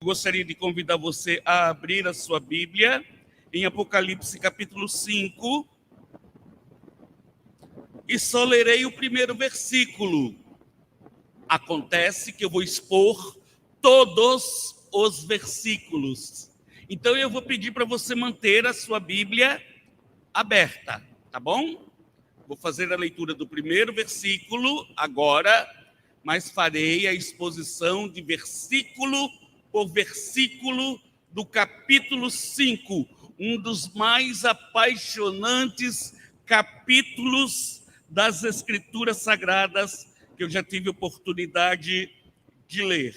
Gostaria de convidar você a abrir a sua Bíblia em Apocalipse capítulo 5 e só lerei o primeiro versículo. Acontece que eu vou expor todos os versículos. Então eu vou pedir para você manter a sua Bíblia aberta, tá bom? Vou fazer a leitura do primeiro versículo agora, mas farei a exposição de versículo por versículo do capítulo 5, um dos mais apaixonantes capítulos das Escrituras Sagradas que eu já tive oportunidade de ler.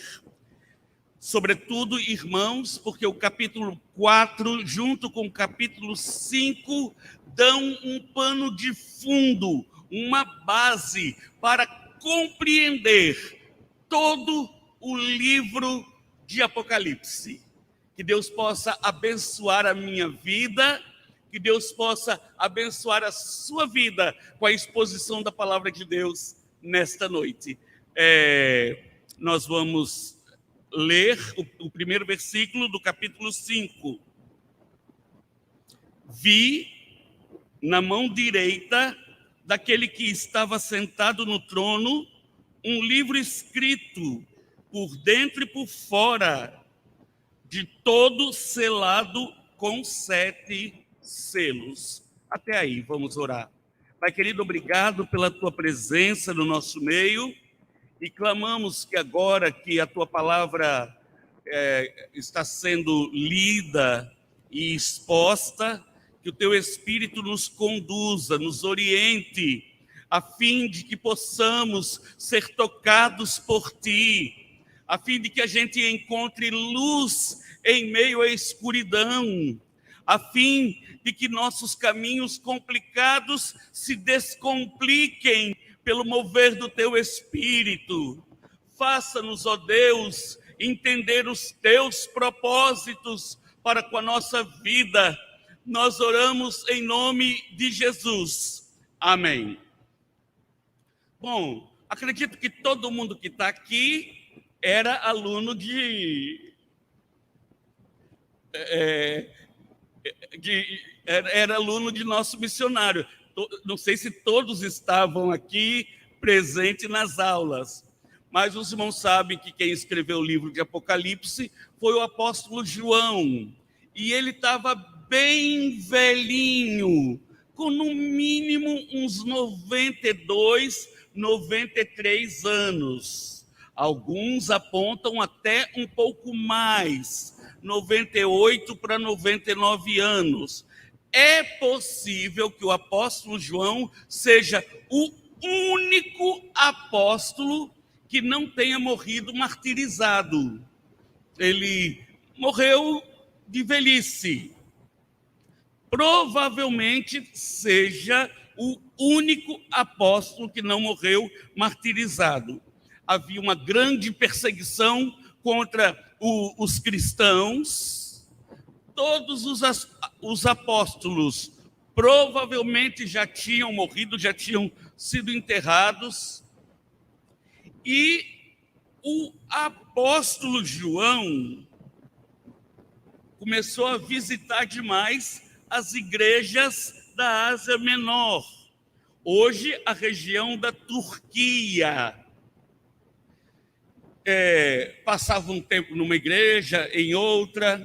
Sobretudo, irmãos, porque o capítulo 4, junto com o capítulo 5, dão um pano de fundo, uma base para compreender todo o livro de Apocalipse. Que Deus possa abençoar a minha vida, que Deus possa abençoar a sua vida com a exposição da palavra de Deus nesta noite. Nós vamos ler o primeiro versículo do capítulo 5. Vi na mão direita daquele que estava sentado no trono um livro escrito por dentro e por fora, de todo selado com 7 selos. Até aí, vamos orar. Pai querido, obrigado pela tua presença no nosso meio e clamamos que agora que a tua palavra está sendo lida e exposta, que o teu Espírito nos conduza, nos oriente, a fim de que possamos ser tocados por ti, a fim de que a gente encontre luz em meio à escuridão, a fim de que nossos caminhos complicados se descompliquem pelo mover do teu Espírito. Faça-nos, ó Deus, entender os teus propósitos para com a nossa vida. Nós oramos em nome de Jesus. Amém. Bom, acredito que todo mundo que está aqui era aluno era aluno de nosso missionário. Não sei se todos estavam aqui presentes nas aulas, mas os irmãos sabem que quem escreveu o livro de Apocalipse foi o apóstolo João, e ele estava bem velhinho, com no mínimo uns 92, 93 anos. Alguns apontam até um pouco mais, 98 para 99 anos. É possível que o apóstolo João seja o único apóstolo que não tenha morrido martirizado. Ele morreu de velhice. Provavelmente seja o único apóstolo que não morreu martirizado. Havia uma grande perseguição contra os cristãos. Todos os apóstolos provavelmente já tinham morrido, já tinham sido enterrados. E o apóstolo João começou a visitar demais as igrejas da Ásia Menor, hoje a região da Turquia. Passava um tempo numa igreja, em outra,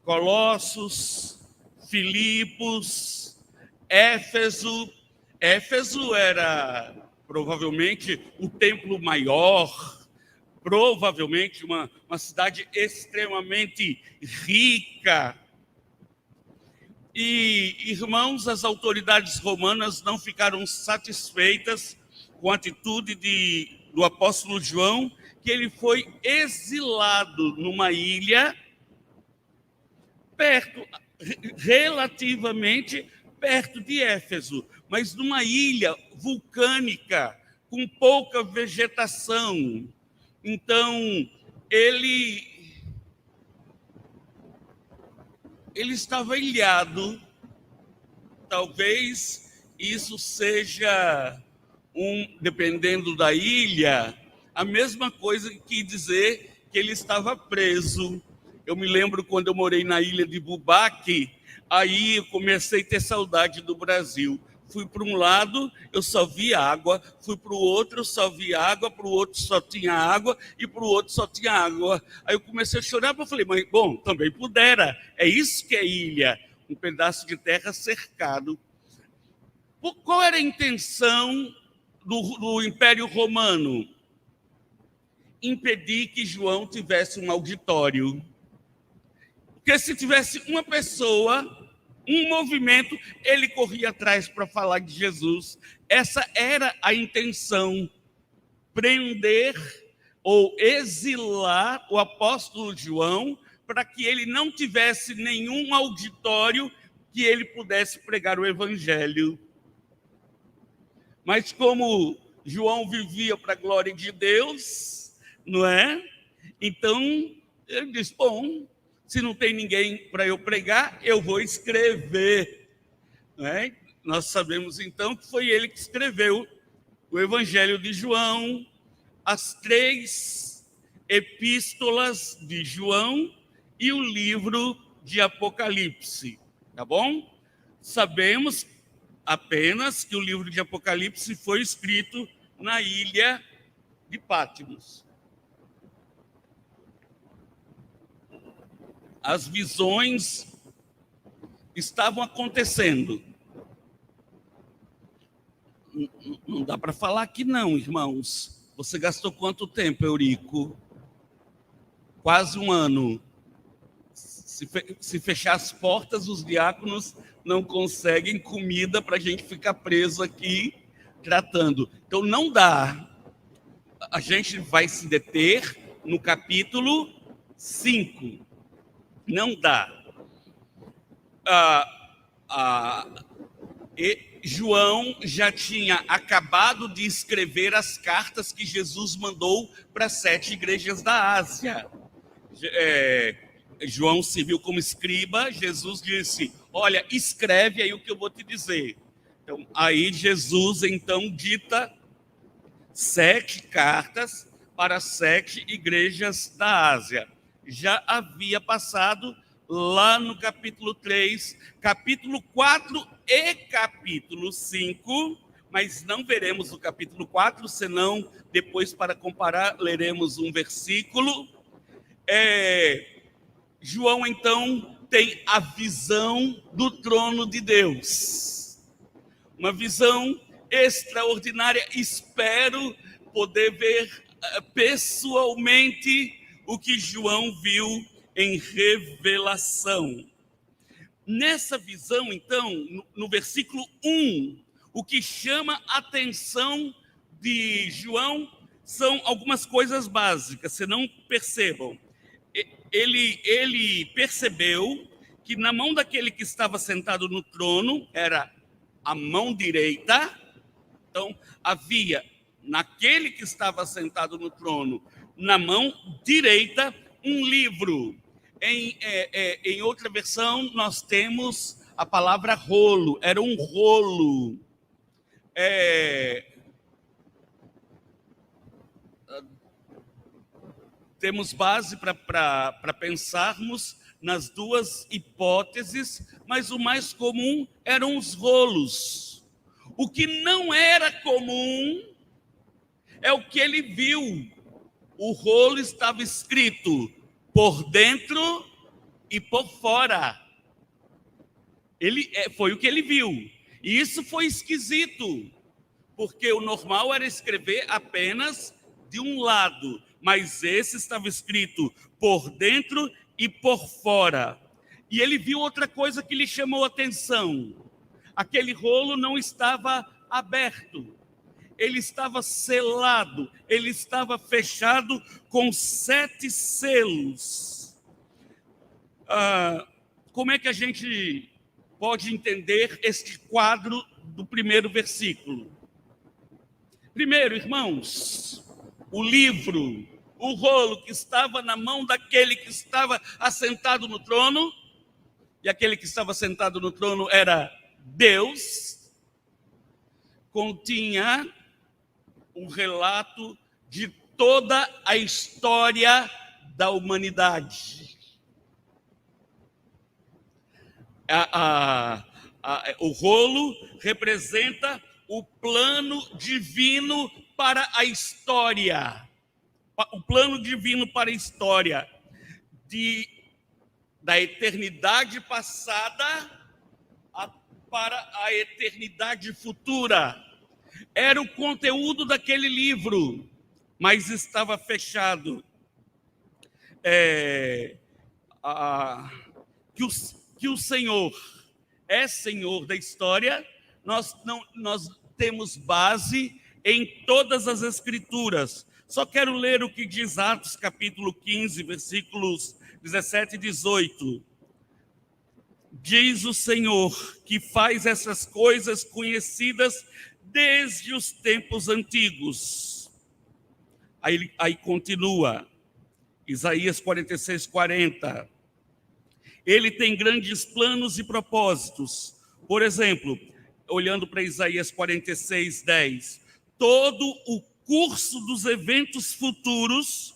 Colossos, Filipos, Éfeso. Éfeso era provavelmente o templo maior, provavelmente uma cidade extremamente rica. E, irmãos, as autoridades romanas não ficaram satisfeitas com a atitude do apóstolo João, que ele foi exilado numa ilha relativamente perto de Éfeso, mas numa ilha vulcânica, com pouca vegetação. Então, ele estava ilhado. Talvez isso seja, dependendo da ilha, a mesma coisa que dizer que ele estava preso Eu me lembro quando eu morei na ilha de Bubaque, aí eu comecei a ter saudade do Brasil. Fui para um lado, eu só vi água, fui para o outro, eu só vi água, para o outro só tinha água e para o outro só tinha água. Aí eu comecei a chorar, porque eu falei, mas bom, também pudera. É isso que é ilha, um pedaço de terra cercado. Qual era a intenção do Império Romano? Impedir que João tivesse um auditório. Porque se tivesse uma pessoa, um movimento, ele corria atrás para falar de Jesus. Essa era a intenção, prender ou exilar o apóstolo João para que ele não tivesse nenhum auditório que ele pudesse pregar o evangelho. Mas como João vivia para a glória de Deus, não é? Então, ele disse, bom, se não tem ninguém para eu pregar, eu vou escrever. Não é? Nós sabemos, então, que foi ele que escreveu o Evangelho de João, as 3 epístolas de João e o livro de Apocalipse. Tá bom? Sabemos apenas que o livro de Apocalipse foi escrito na ilha de Patmos. As visões estavam acontecendo. Não dá para falar que não, irmãos. Você gastou quanto tempo, Eurico? Quase 1 ano. Se fechar as portas, os diáconos não conseguem comida para a gente ficar preso aqui tratando. Então, não dá. A gente vai se deter no capítulo 5. Não dá. João já tinha acabado de escrever as cartas que Jesus mandou para 7 igrejas da Ásia. João serviu como escriba, Jesus disse, olha, escreve aí o que eu vou te dizer. Então, aí Jesus, então, dita 7 cartas para 7 igrejas da Ásia. Já havia passado lá no capítulo 3, capítulo 4 e capítulo 5, mas não veremos o capítulo 4, senão depois, para comparar, leremos um versículo. João, então, tem a visão do trono de Deus. Uma visão extraordinária. Espero poder ver pessoalmente o que João viu em revelação. Nessa visão, então, no versículo 1, o que chama a atenção de João são algumas coisas básicas, se não percebam. Ele percebeu que na mão daquele que estava sentado no trono era a mão direita. Então, havia naquele que estava sentado no trono, na mão direita, um livro. Em outra versão, nós temos a palavra rolo. Era um rolo. Temos base para pensarmos nas 2 hipóteses, mas o mais comum eram os rolos. O que não era comum é o que ele viu. O rolo estava escrito por dentro e por fora. Foi o que ele viu. E isso foi esquisito, porque o normal era escrever apenas de um lado, mas esse estava escrito por dentro e por fora. E ele viu outra coisa que lhe chamou a atenção. Aquele rolo não estava aberto, ele estava selado, ele estava fechado com 7 selos. Como é que a gente pode entender este quadro do primeiro versículo? Primeiro, irmãos, o livro, o rolo que estava na mão daquele que estava assentado no trono, e aquele que estava sentado no trono era Deus, continha um relato de toda a história da humanidade. O rolo representa o plano divino para a história. O plano divino para a história da eternidade passada para a eternidade futura. Era o conteúdo daquele livro, mas estava fechado. Que o Senhor é Senhor da história, nós temos base em todas as Escrituras. Só quero ler o que diz Atos, capítulo 15, versículos 17 e 18. Diz o Senhor que faz essas coisas conhecidas desde os tempos antigos. Aí continua, Isaías 46, 40. Ele tem grandes planos e propósitos. Por exemplo, olhando para Isaías 46, 10. Todo o curso dos eventos futuros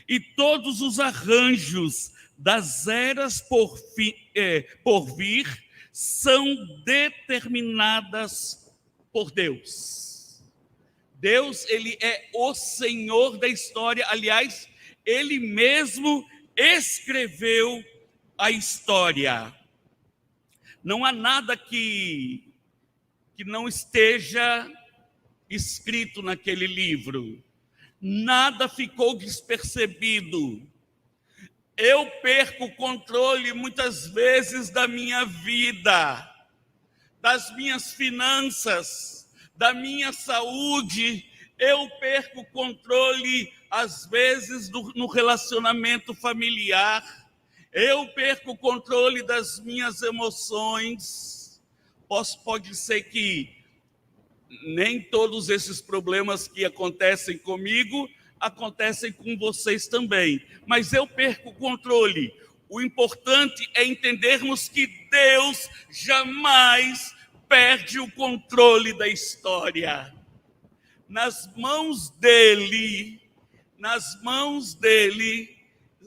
e todos os arranjos das eras por vir são determinadas por Deus. Deus, ele é o Senhor da história. Aliás, ele mesmo escreveu a história. Não há nada que não esteja escrito naquele livro. Nada ficou despercebido. Eu perco o controle muitas vezes da minha vida, das minhas finanças, da minha saúde. Eu perco o controle, às vezes, no relacionamento familiar. Eu perco o controle das minhas emoções. Pode ser que nem todos esses problemas que acontecem comigo acontecem com vocês também, mas eu perco o controle. O importante é entendermos que Deus jamais perde o controle da história. Nas mãos dele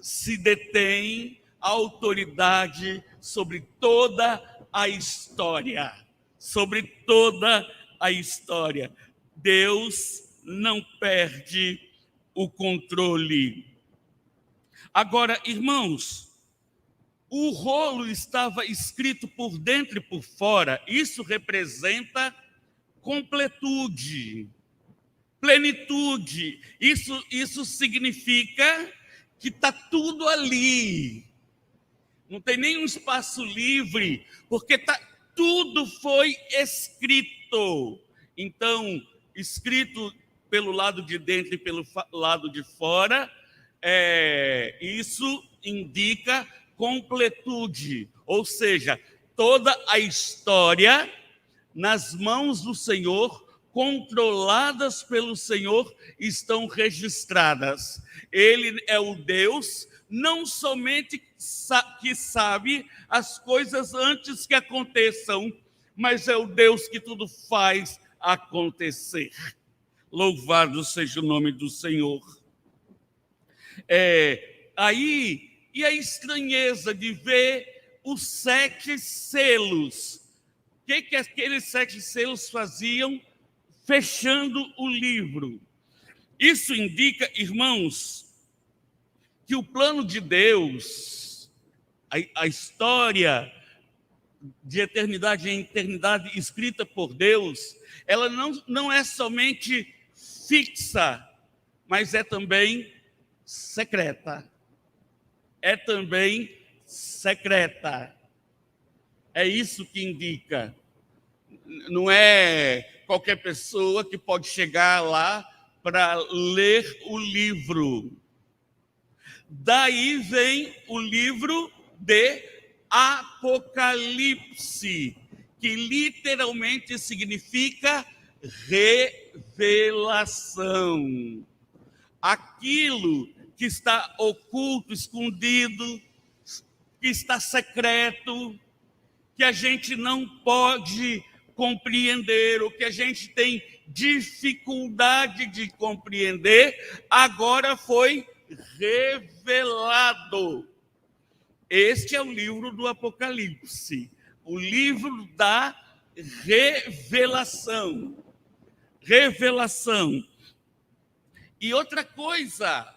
se detém a autoridade sobre toda a história. Sobre toda a história. Deus não perde o controle. Agora, irmãos, o rolo estava escrito por dentro e por fora. Isso representa completude, plenitude. Isso significa que está tudo ali. Não tem nenhum espaço livre, porque tudo foi escrito. Então, escrito pelo lado de dentro e pelo lado de fora, isso indica completude, ou seja, toda a história nas mãos do Senhor, controladas pelo Senhor, estão registradas. Ele é o Deus não somente que sabe as coisas antes que aconteçam, mas é o Deus que tudo faz acontecer. Louvado seja o nome do Senhor. E a estranheza de ver os 7 selos. O que aqueles 7 selos faziam fechando o livro? Isso indica, irmãos, que o plano de Deus, a história de eternidade em eternidade escrita por Deus, ela não é somente fixa, mas é também secreta. É também secreta. É isso que indica. Não é qualquer pessoa que pode chegar lá para ler o livro. Daí vem o livro de Apocalipse, que literalmente significa revelação. Aquilo que está oculto, escondido, que está secreto, que a gente não pode compreender, o que a gente tem dificuldade de compreender, agora foi revelado. Este é o livro do Apocalipse. o livro da revelação. Revelação. E outra coisa,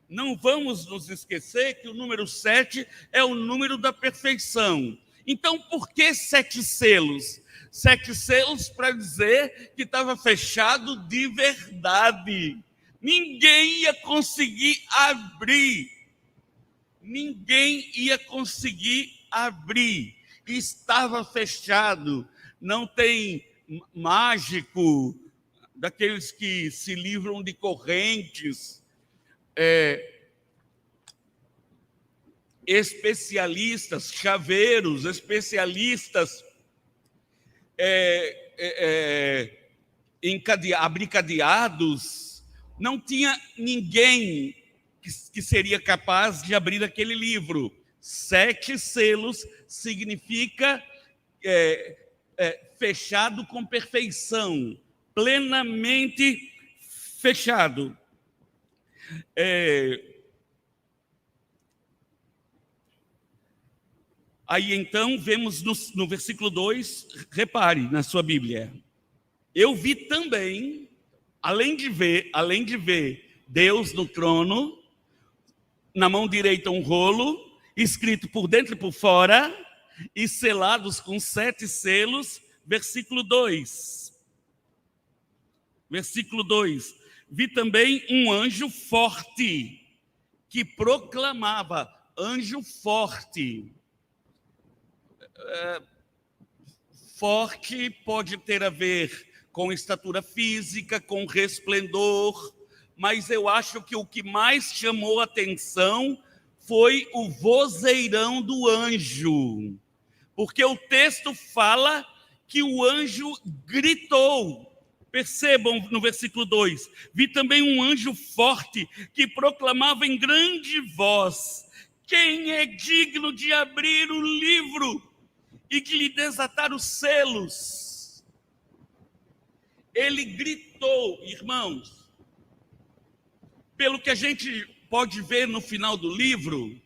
não vamos nos esquecer que o número 7 é o número da perfeição. Então, por que 7 selos? 7 selos para dizer que estava fechado de verdade. Ninguém ia conseguir abrir. Ninguém ia conseguir abrir. Estava fechado. Não tem mágico, daqueles que se livram de correntes, especialistas, chaveiros, especialistas em abrir cadeados. Não tinha ninguém que seria capaz de abrir aquele livro. 7 selos significa fechado com perfeição, plenamente fechado. Aí então vemos no versículo 2, repare na sua Bíblia. Eu vi também, além de ver Deus no trono, na mão direita um rolo, escrito por dentro e por fora, e selados com 7 selos, versículo 2. Versículo 2. Vi também um anjo forte, que proclamava, anjo forte. Forte pode ter a ver com estatura física, com resplendor, mas eu acho que o que mais chamou a atenção foi o vozeirão do anjo, porque o texto fala que o anjo gritou. Percebam no versículo 2, vi também um anjo forte que proclamava em grande voz: quem é digno de abrir o livro e de lhe desatar os selos? Ele gritou, irmãos. Pelo que a gente pode ver no final do livro,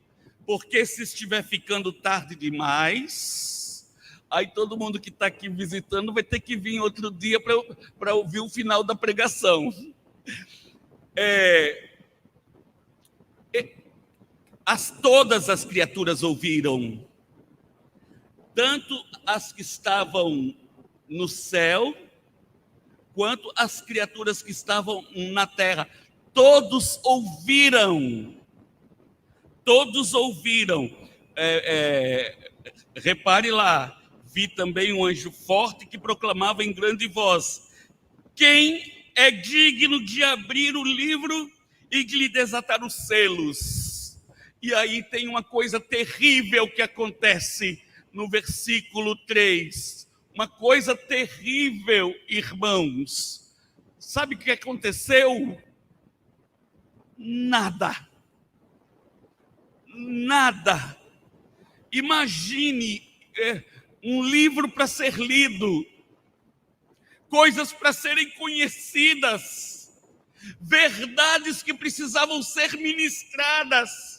porque se estiver ficando tarde demais, aí todo mundo que está aqui visitando vai ter que vir outro dia para ouvir o final da pregação. Todas as criaturas ouviram, tanto as que estavam no céu, quanto as criaturas que estavam na terra. Todos ouviram. Todos ouviram. Repare lá, vi também um anjo forte que proclamava em grande voz: quem é digno de abrir o livro e de lhe desatar os selos? E aí tem uma coisa terrível que acontece no versículo 3. Uma coisa terrível, irmãos. Sabe o que aconteceu? Nada. Nada. Imagine um livro para ser lido, coisas para serem conhecidas, verdades que precisavam ser ministradas.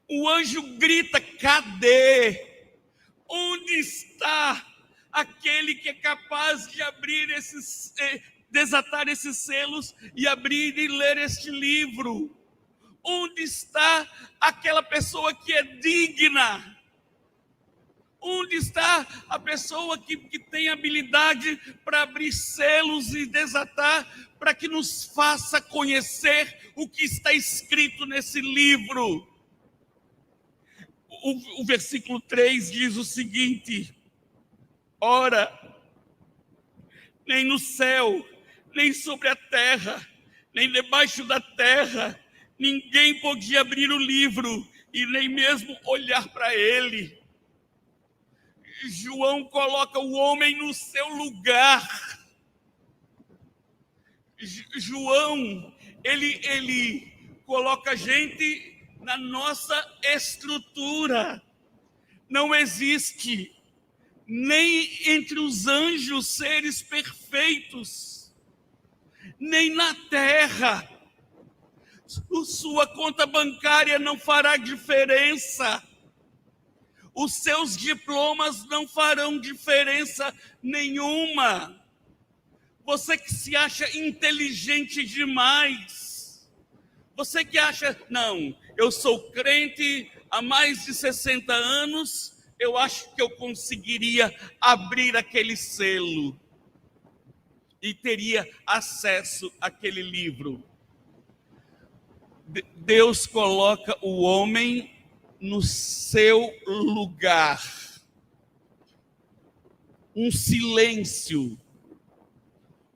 O anjo grita: cadê? Onde está aquele que é capaz de abrir desatar esses selos e abrir e ler este livro? Onde está aquela pessoa que é digna? Onde está a pessoa que tem habilidade para abrir selos e desatar, para que nos faça conhecer o que está escrito nesse livro? O versículo 3 diz o seguinte: ora, nem no céu, nem sobre a terra, nem debaixo da terra, ninguém podia abrir o livro e nem mesmo olhar para ele. João coloca o homem no seu lugar. João, ele coloca a gente na nossa estrutura. Não existe nem entre os anjos seres perfeitos, nem na terra. Sua conta bancária não fará diferença. Os seus diplomas não farão diferença nenhuma. Você que se acha inteligente demais, você que acha, não, eu sou crente há mais de 60 anos, eu acho que eu conseguiria abrir aquele selo e teria acesso àquele livro. Deus coloca o homem no seu lugar. Um silêncio.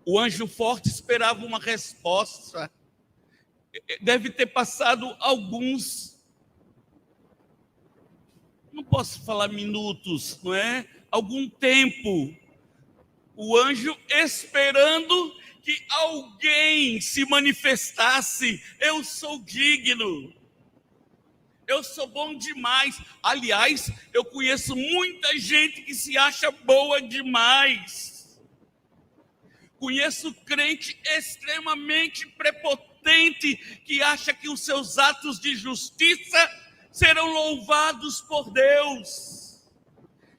O anjo forte esperava uma resposta. Deve ter passado não posso falar minutos, não é? Algum tempo. O anjo esperando que alguém se manifestasse. Eu sou digno. Eu sou bom demais. Aliás, eu conheço muita gente que se acha boa demais. Conheço crente extremamente prepotente que acha que os seus atos de justiça serão louvados por Deus,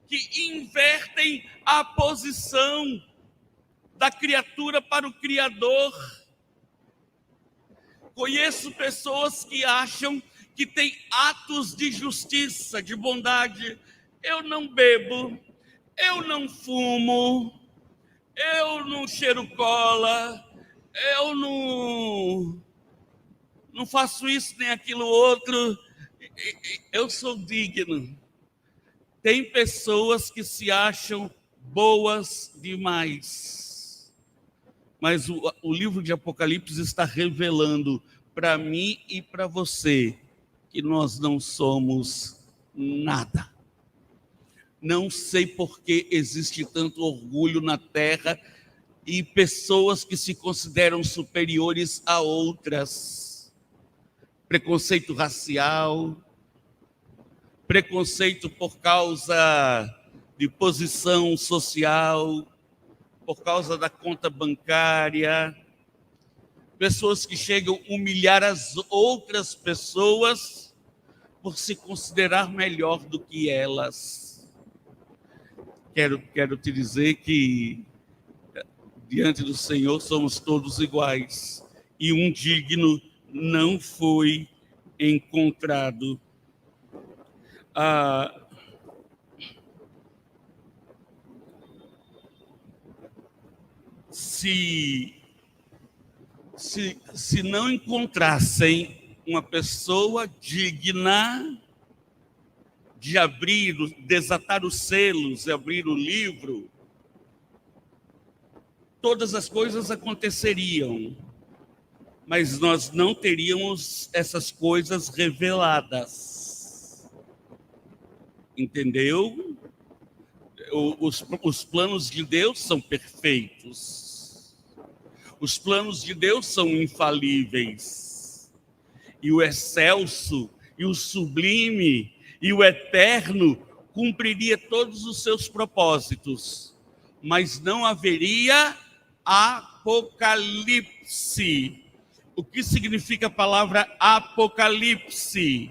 que invertem a posição da criatura para o Criador. Conheço pessoas que acham que têm atos de justiça, de bondade. Eu não bebo, eu não fumo, eu não cheiro cola, eu não faço isso nem aquilo outro, eu sou digno. Tem pessoas que se acham boas demais, mas o livro de Apocalipse está revelando para mim e para você que nós não somos nada. Não sei por que existe tanto orgulho na terra e pessoas que se consideram superiores a outras. Preconceito racial, preconceito por causa de posição social, por causa da conta bancária. Pessoas que chegam a humilhar as outras pessoas por se considerar melhor do que elas. Quero te dizer que diante do Senhor somos todos iguais e um digno não foi encontrado. Se não encontrassem uma pessoa digna de desatar os selos, de abrir o livro, todas as coisas aconteceriam, mas nós não teríamos essas coisas reveladas. Entendeu? Os planos de Deus são perfeitos. Os planos de Deus são infalíveis. E o excelso, e o sublime, e o eterno cumpriria todos os seus propósitos, mas não haveria apocalipse. O que significa a palavra apocalipse?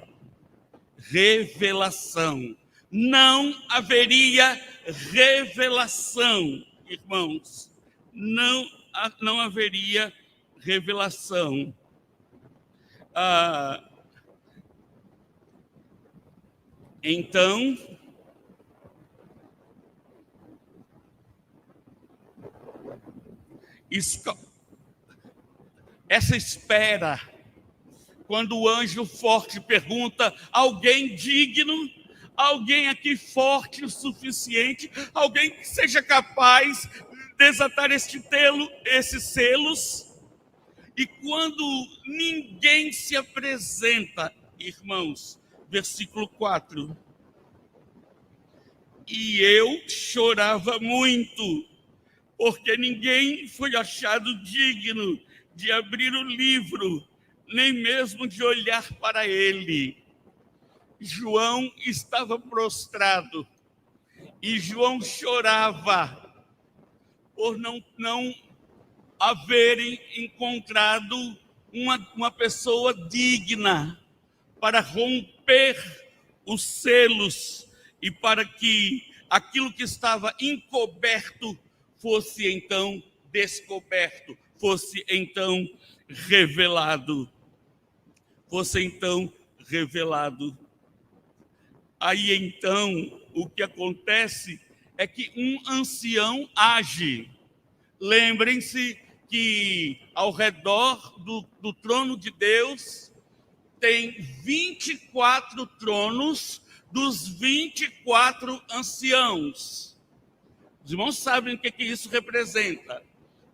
Revelação. Não haveria revelação, irmãos. Não haveria revelação. Então, essa espera, quando o anjo forte pergunta, alguém digno, alguém aqui forte o suficiente, alguém que seja capaz de desatar esses selos, e quando ninguém se apresenta, irmãos, versículo 4, e eu chorava muito, porque ninguém foi achado digno de abrir o livro, nem mesmo de olhar para ele. João estava prostrado, e João chorava por não haverem encontrado uma pessoa digna para romper os selos e para que aquilo que estava encoberto fosse então descoberto, fosse então revelado. Fosse então revelado. Aí então, o que acontece é que um ancião age. Lembrem-se que ao redor do trono de Deus tem 24 tronos dos 24 anciãos. Os irmãos sabem o que isso representa.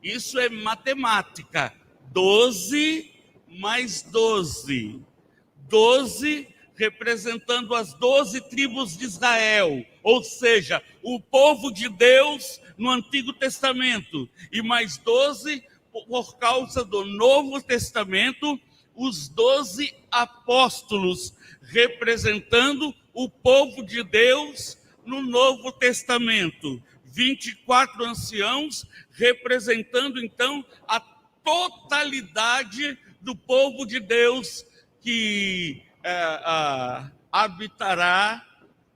Isso é matemática. 12 mais 12. 12 representando as 12 tribos de Israel, ou seja, o povo de Deus no Antigo Testamento, e mais 12 por causa do Novo Testamento, os 12 apóstolos, representando o povo de Deus no Novo Testamento. 24 anciãos, representando então a totalidade do povo de Deus que habitará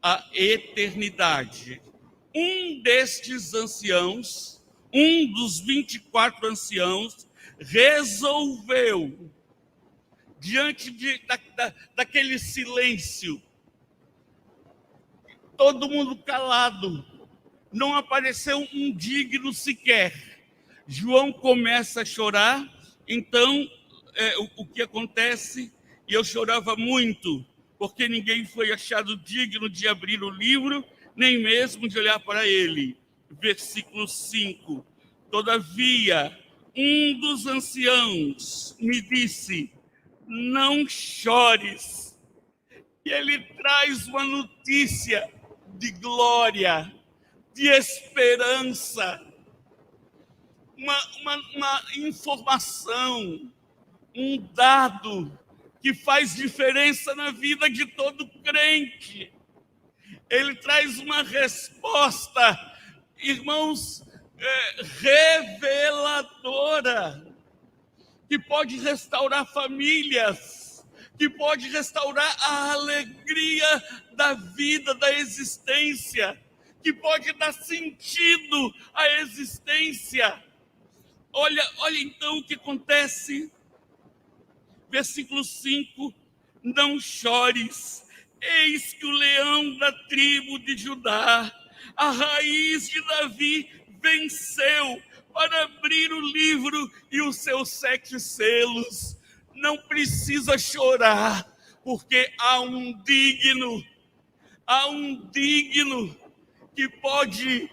a eternidade. Um destes anciãos, um dos 24 anciãos, resolveu, diante daquele silêncio, todo mundo calado, não apareceu um digno sequer. João começa a chorar, então o que acontece? E eu chorava muito, porque ninguém foi achado digno de abrir o livro, nem mesmo de olhar para ele. Versículo 5. Todavia, um dos anciãos me disse: não chores. E ele traz uma notícia de glória, de esperança, uma informação, um dado que faz diferença na vida de todo crente. Ele traz uma resposta, irmãos, reveladora, que pode restaurar famílias, que pode restaurar a alegria da vida, da existência, que pode dar sentido à existência. Olha então o que acontece. Versículo 5, não chores, eis que o leão da tribo de Judá, a raiz de Davi, venceu para abrir o livro e os seus 7 selos. Não precisa chorar, porque há um digno que pode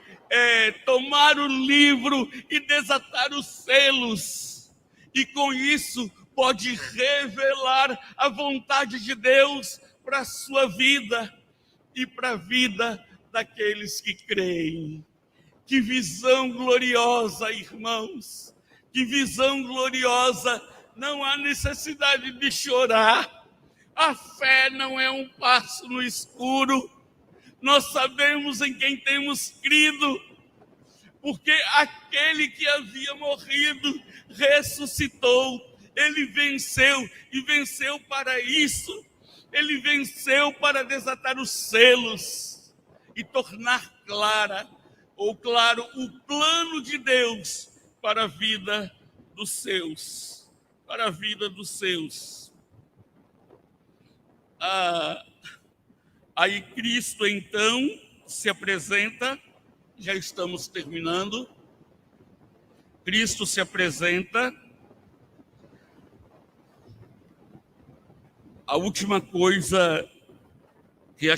tomar o livro e desatar os selos, e com isso pode revelar a vontade de Deus para a sua vida e para a vida daqueles que creem. Que visão gloriosa, irmãos! Que visão gloriosa! Não há necessidade de chorar. A fé não é um passo no escuro. Nós sabemos em quem temos crido, porque aquele que havia morrido ressuscitou. Ele venceu, e venceu para isso. Ele venceu para desatar os selos e tornar claro o plano de Deus para a vida dos seus. Para a vida dos seus. Aí Cristo então se apresenta, já estamos terminando. Cristo se apresenta. A última coisa que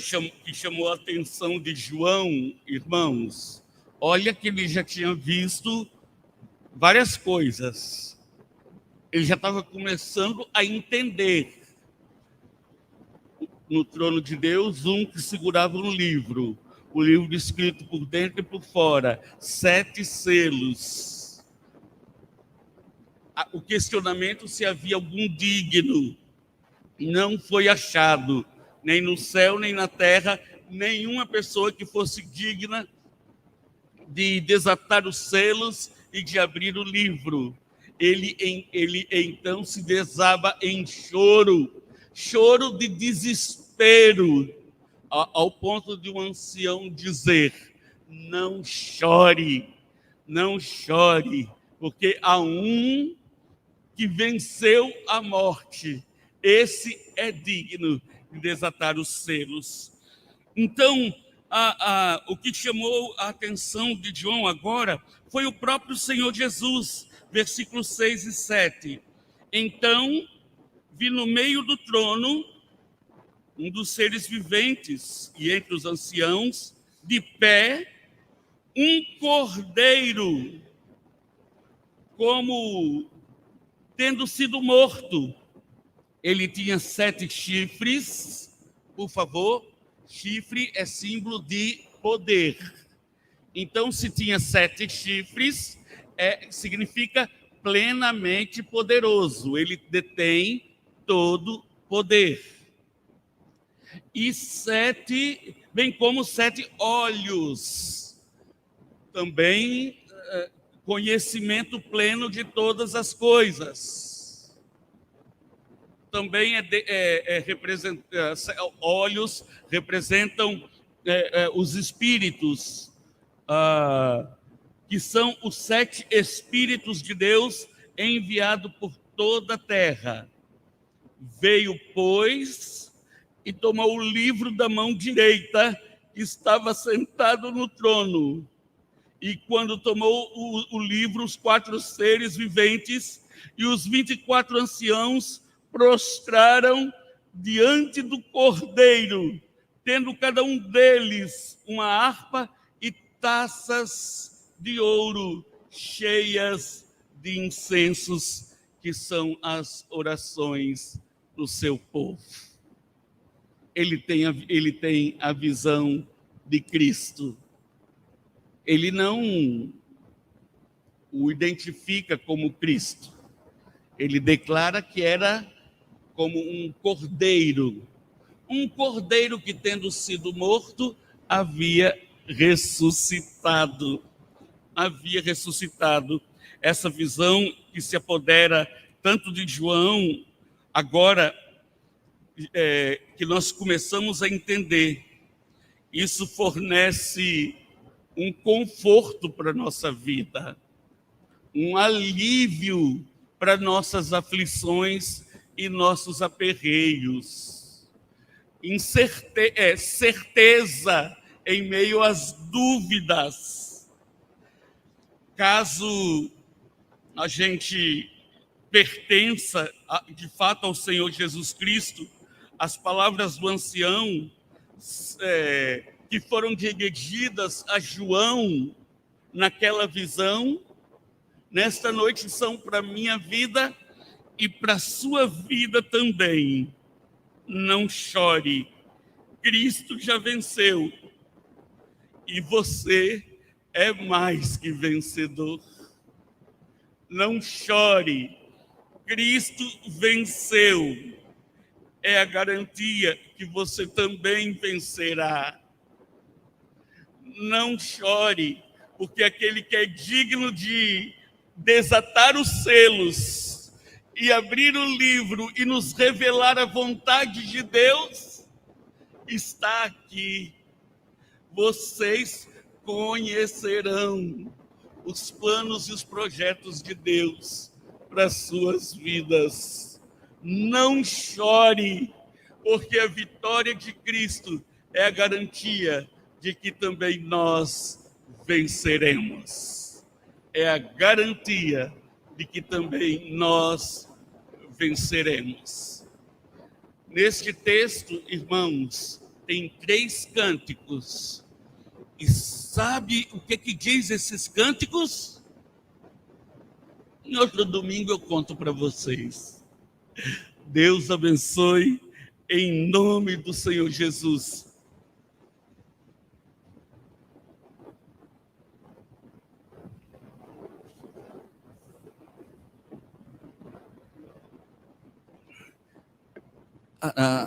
chamou a atenção de João, irmãos, olha que ele já tinha visto várias coisas. Ele já estava começando a entender. No trono de Deus, um que segurava um livro, o livro escrito por dentro e por fora, 7 selos. O questionamento se havia algum digno. Não foi achado, nem no céu, nem na terra, nenhuma pessoa que fosse digna de desatar os selos e de abrir o livro. Ele então se desaba em choro de desespero, ao ponto de um ancião dizer: não chore, não chore, porque há um que venceu a morte, esse é digno de desatar os selos. Então, o que chamou a atenção de João agora foi o próprio Senhor Jesus, versículos 6 e 7. Então, vi no meio do trono um dos seres viventes e entre os anciãos, de pé, um cordeiro, como tendo sido morto. Ele tinha 7 chifres. Por favor, chifre é símbolo de poder. Então, se tinha 7 chifres, significa plenamente poderoso. Ele detém todo poder. E 7, bem como 7 olhos, também conhecimento pleno de todas as coisas. Também olhos representam os espíritos, que são os 7 espíritos de Deus enviados por toda a terra. Veio, pois, e tomou o livro da mão direita, que estava sentado no trono. E quando tomou o livro, os 4 seres viventes e os 24 anciãos prostraram diante do Cordeiro, tendo cada um deles uma harpa e taças de ouro cheias de incensos, que são as orações do seu povo. Ele tem a visão de Cristo. Ele não o identifica como Cristo. Ele declara que era como um cordeiro que, tendo sido morto, havia ressuscitado. Essa visão que se apodera tanto de João, agora que nós começamos a entender, isso fornece um conforto para a nossa vida, um alívio para nossas aflições e nossos aperreios, certeza em meio às dúvidas. Caso a gente pertença de fato ao Senhor Jesus Cristo, as palavras do ancião que foram dirigidas a João naquela visão, nesta noite são para a minha vida e para a sua vida também. Não chore, Cristo já venceu e você é mais que vencedor. Não chore, Cristo venceu. É a garantia que você também vencerá. Não chore, porque aquele que é digno de desatar os selos e abrir o livro e nos revelar a vontade de Deus está aqui. Vocês conhecerão os planos e os projetos de Deus para as suas vidas. Não chore, porque a vitória de Cristo é a garantia de que também nós venceremos. É a garantia de que também nós venceremos. Neste texto, irmãos, tem 3 cânticos. E sabe o que diz esses cânticos? Em outro domingo eu conto para vocês. Deus abençoe, em nome do Senhor Jesus.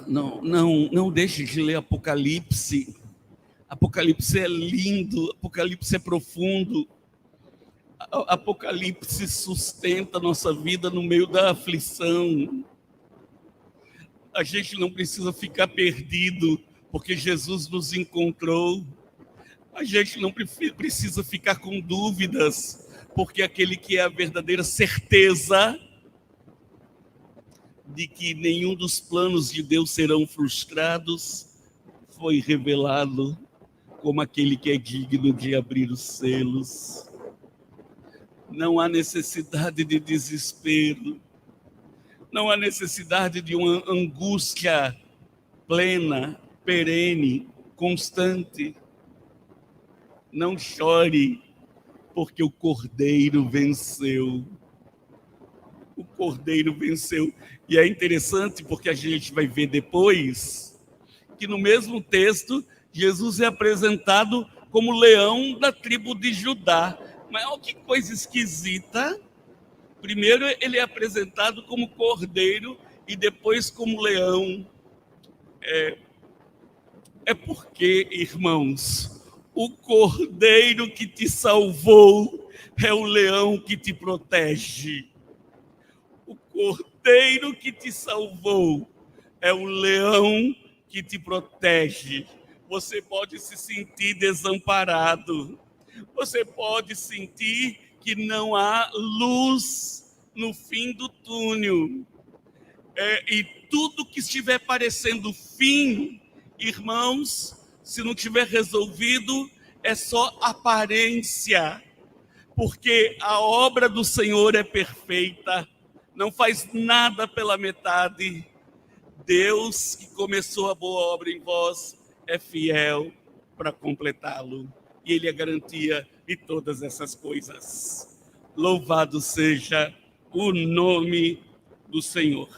Não deixe de ler Apocalipse. Apocalipse é lindo, Apocalipse é profundo. Apocalipse sustenta a nossa vida no meio da aflição. A gente não precisa ficar perdido, porque Jesus nos encontrou. A gente não precisa ficar com dúvidas, porque aquele que é a verdadeira certeza de que nenhum dos planos de Deus serão frustrados foi revelado como aquele que é digno de abrir os selos. Não há necessidade de desespero, não há necessidade de uma angústia plena, perene, constante. Não chore, porque o Cordeiro venceu. O Cordeiro venceu. E é interessante porque a gente vai ver depois que no mesmo texto Jesus é apresentado como leão da tribo de Judá. Mas olha que coisa esquisita. Primeiro ele é apresentado como cordeiro e depois como leão. É porque, irmãos, o cordeiro que te salvou é o leão que te protege. O cordeiro que te salvou é o leão que te protege. Você pode se sentir desamparado. Você pode sentir que não há luz no fim do túnel. E tudo que estiver parecendo fim, irmãos, se não tiver resolvido, é só aparência. Porque a obra do Senhor é perfeita, não faz nada pela metade. Deus que começou a boa obra em vós é fiel para completá-lo. E Ele é garantia de todas essas coisas. Louvado seja o nome do Senhor.